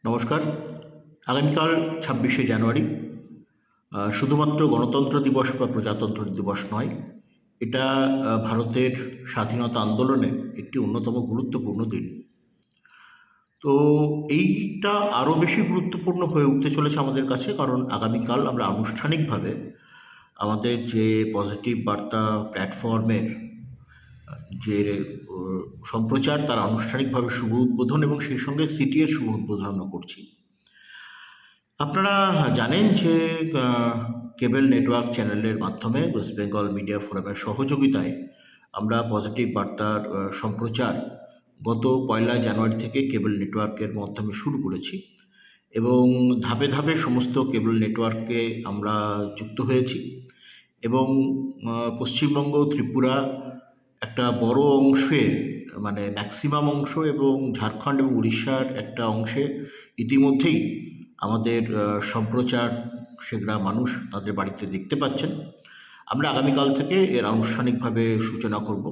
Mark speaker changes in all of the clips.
Speaker 1: নমস্কার। আগামীকাল ২৬শে জানুয়ারি শুধুমাত্র গণতন্ত্র দিবস বা প্রজাতন্ত্র দিবস নয়, এটা ভারতের স্বাধীনতা আন্দোলনের একটি অন্যতম গুরুত্বপূর্ণ দিন। তো এইটা আরও বেশি গুরুত্বপূর্ণ হয়ে উঠতে চলেছে আমাদের কাছে, কারণ আগামীকাল আমরা আনুষ্ঠানিকভাবে আমাদের যে পজিটিভ বার্তা প্ল্যাটফর্মের যে সম্প্রচার তার আনুষ্ঠানিকভাবে শুভ উদ্বোধন এবং সেই সঙ্গে সিটিএর শুভ উদ্বোধন আমরা করছি। আপনারা জানেন যে কেবল নেটওয়ার্ক চ্যানেলের মাধ্যমে ওয়েস্ট বেঙ্গল মিডিয়া ফোরামের সহযোগিতায় আমরা পজিটিভ বার্তার সম্প্রচার গত ১লা জানুয়ারি থেকে কেবল নেটওয়ার্কের মাধ্যমে শুরু করেছি এবং ধাপে ধাপে সমস্ত কেবল নেটওয়ার্কে আমরা যুক্ত হয়েছি এবং পশ্চিমবঙ্গ, ত্রিপুরা একটা বড় অংশে, মানে ম্যাক্সিমাম অংশ, এবং ঝাড়খণ্ড এবং উড়িষ্যার একটা অংশে ইতিমধ্যেই আমাদের সম্প্রচার সেগুলা মানুষ তাদের বাড়িতে দেখতে পাচ্ছেন। আমরা আগামীকাল থেকে এর আনুষ্ঠানিকভাবে সূচনা করব।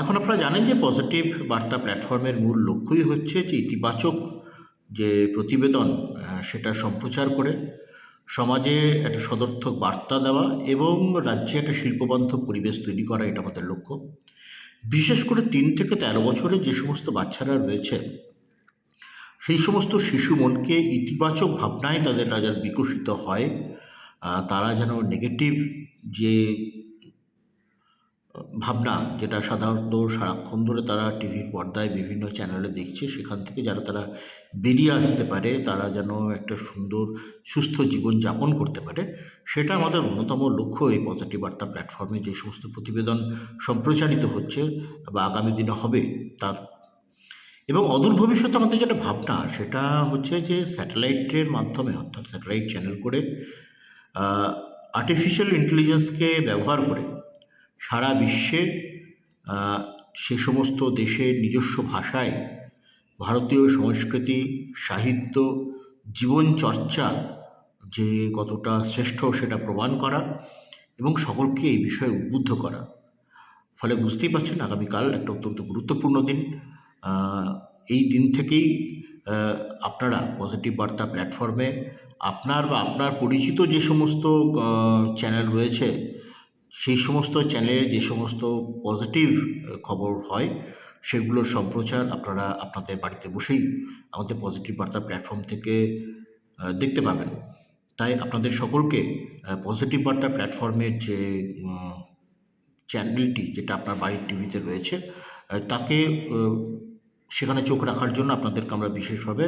Speaker 1: এখন আপনারা জানেন যে পজিটিভ বার্তা প্ল্যাটফর্মের মূল লক্ষ্যই হচ্ছে যে ইতিবাচক যে প্রতিবেদন সেটা সম্প্রচার করে সমাজে একটা সদর্থক বার্তা দেওয়া এবং রাজ্যে একটা শিল্পবান্ধব পরিবেশ তৈরি করা, এটা আমাদের লক্ষ্য। বিশেষ করে ৩ থেকে ১৩ বছরের যে সমস্ত বাচ্চারা রয়েছে সেই সমস্ত শিশু মনকে ইতিবাচক ভাবনায় তাদের যেন বিকশিত হয়, তারা যেন নেগেটিভ যে ভাবনা, যেটা সাধারণত সারাক্ষণ ধরে তারা টিভির পর্দায় বিভিন্ন চ্যানেলে দেখছে, সেখান থেকে যেন তারা বেরিয়ে আসতে পারে, তারা যেন একটা সুন্দর সুস্থ জীবনযাপন করতে পারে, সেটা আমাদের অন্যতম লক্ষ্য। এই পজিটিভ বার্তা প্ল্যাটফর্মে যে সমস্ত প্রতিবেদন সম্প্রচারিত হচ্ছে বা আগামী দিনে হবে তার, এবং অদূর ভবিষ্যতে আমাদের যেটা ভাবনা সেটা হচ্ছে যে স্যাটেলাইটের মাধ্যমে, অর্থাৎ স্যাটেলাইট চ্যানেল করে আর্টিফিশিয়াল ইন্টেলিজেন্সকে ব্যবহার করে সারা বিশ্বে সে সমস্ত দেশের নিজস্ব ভাষায় ভারতীয় সংস্কৃতি, সাহিত্য, জীবনচর্চা যে কতটা শ্রেষ্ঠ সেটা প্রমাণ করা এবং সকলকে এই বিষয়ে উদ্বুদ্ধ করা। ফলে বুঝতেই পারছেন আগামীকাল একটা অত্যন্ত গুরুত্বপূর্ণ দিন। এই দিন থেকেই আপনারা পজিটিভ বার্তা প্ল্যাটফর্মে আপনার বা আপনার পরিচিত যে সমস্ত চ্যানেল রয়েছে সেই সমস্ত চ্যানেলে যে সমস্ত পজিটিভ খবর হয় সেগুলোর সম্প্রচার আপনারা আপনাদের বাড়িতে বসেই আমাদের পজিটিভ বার্তা প্ল্যাটফর্ম থেকে দেখতে পাবেন। তাই আপনাদের সকলকে পজিটিভ বার্তা প্ল্যাটফর্মের যে চ্যানেলটি, যেটা আপনার বাড়ির টিভিতে রয়েছে, তাকে সেখানে চোখ রাখার জন্য আপনাদেরকে আমরা বিশেষভাবে